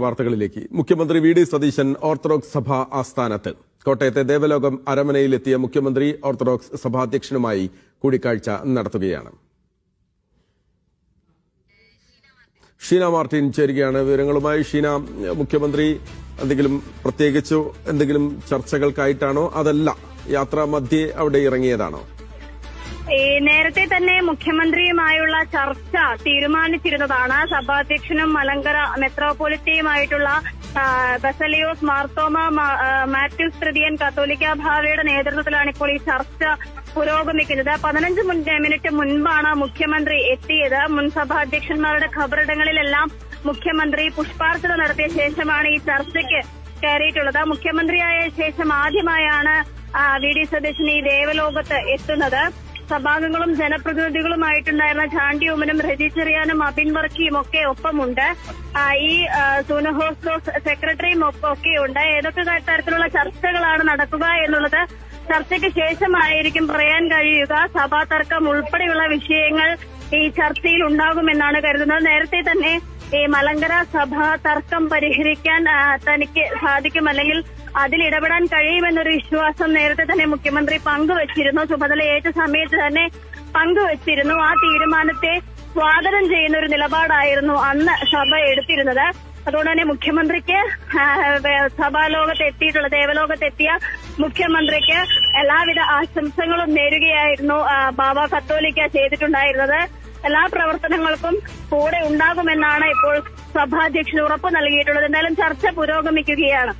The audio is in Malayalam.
വാർത്തകളിലേക്ക്. മുഖ്യമന്ത്രി വി.ഡി. സതീശൻ ഓർത്തഡോക്സ് സഭ ആസ്ഥാനത്ത്. കോട്ടയത്തെ ദേവലോകം അരമനയിലെത്തിയ മുഖ്യമന്ത്രി ഓർത്തഡോക്സ് സഭാധ്യക്ഷനുമായി കൂടിക്കാഴ്ച നടത്തുകയാണ്. ഷീന മാർട്ടിൻ ചേരുകയാണ് വിവരങ്ങളുമായി. ഷീന, മുഖ്യമന്ത്രി എന്തെങ്കിലും ചർച്ചകൾക്കായിട്ടാണോ അതല്ല യാത്രാ മധ്യേ അവിടെ ഇറങ്ങിയതാണോ? നേരത്തെ തന്നെ മുഖ്യമന്ത്രിയുമായുള്ള ചർച്ച തീരുമാനിച്ചിരുന്നതാണ്. സഭാധ്യക്ഷനും മലങ്കര മെത്രോപൊളിറ്റയുമായിട്ടുള്ള ബസലിയോസ് മാർത്തോമ മാത്യൂസ് തൃതീയൻ കത്തോലിക്ക ഭാവയുടെ നേതൃത്വത്തിലാണ് ഇപ്പോൾ ഈ ചർച്ച പുരോഗമിക്കുന്നത്. 15 മിനിറ്റ് മുൻപാണ് മുഖ്യമന്ത്രി എത്തിയത്. മുൻ സഭാധ്യക്ഷന്മാരുടെ ഖബറിടങ്ങളിലെല്ലാം മുഖ്യമന്ത്രി പുഷ്പാർച്ചന നടത്തിയ ശേഷമാണ് ഈ ചർച്ചയ്ക്ക് കയറിയിട്ടുള്ളത്. മുഖ്യമന്ത്രിയായ ശേഷം ആദ്യമായാണ് വി.ഡി. സതീശൻ ഈ ദേവലോകത്ത് എത്തുന്നത്. സഭാംഗങ്ങളും ജനപ്രതിനിധികളുമായിട്ടുണ്ടായിരുന്ന ചാണ്ടി ഉമ്മനും റെജി ചെറിയാനും അബിൻ വർക്കിയും ഒക്കെ ഒപ്പമുണ്ട്. ഈ സൂനഹോസ്റ്റോസ് സെക്രട്ടറിയും ഒക്കെയുണ്ട്. ഏതൊക്കെ തരത്തിലുള്ള ചർച്ചകളാണ് നടക്കുക എന്നുള്ളത് ചർച്ചയ്ക്ക് ശേഷമായിരിക്കും പറയാൻ കഴിയുക. സഭാ തർക്കം ഉൾപ്പെടെയുള്ള വിഷയങ്ങൾ ഈ ചർച്ചയിൽ ഉണ്ടാകുമെന്നാണ് കരുതുന്നത്. നേരത്തെ തന്നെ ഈ മലങ്കര സഭാ തർക്കം പരിഹരിക്കാൻ തനിക്ക് സാധിക്കും, അല്ലെങ്കിൽ അതിലിടപെടാൻ കഴിയുമെന്നൊരു വിശ്വാസം നേരത്തെ തന്നെ മുഖ്യമന്ത്രി പങ്കുവച്ചിരുന്നു. ചുമതലയേറ്റ സമയത്ത് തന്നെ പങ്കുവച്ചിരുന്നു. ആ തീരുമാനത്തെ സ്വാഗതം ചെയ്യുന്ന ഒരു നിലപാടായിരുന്നു അന്ന് സഭ എടുത്തിരുന്നത്. അതുകൊണ്ട് തന്നെ മുഖ്യമന്ത്രിക്ക് ദേവലോകത്തെത്തിയ മുഖ്യമന്ത്രിക്ക് എല്ലാവിധ ആശംസകളും നേരുകയായിരുന്നു ബാബ കത്തോലിക്ക ചെയ്തിട്ടുണ്ടായിരുന്നത്. എല്ലാ പ്രവർത്തനങ്ങൾക്കും കൂടെ ഉണ്ടാകുമെന്നാണ് ഇപ്പോൾ സഭാധ്യക്ഷൻ ഉറപ്പ് നൽകിയിട്ടുള്ളത്. എന്തായാലും ചർച്ച പുരോഗമിക്കുകയാണ്.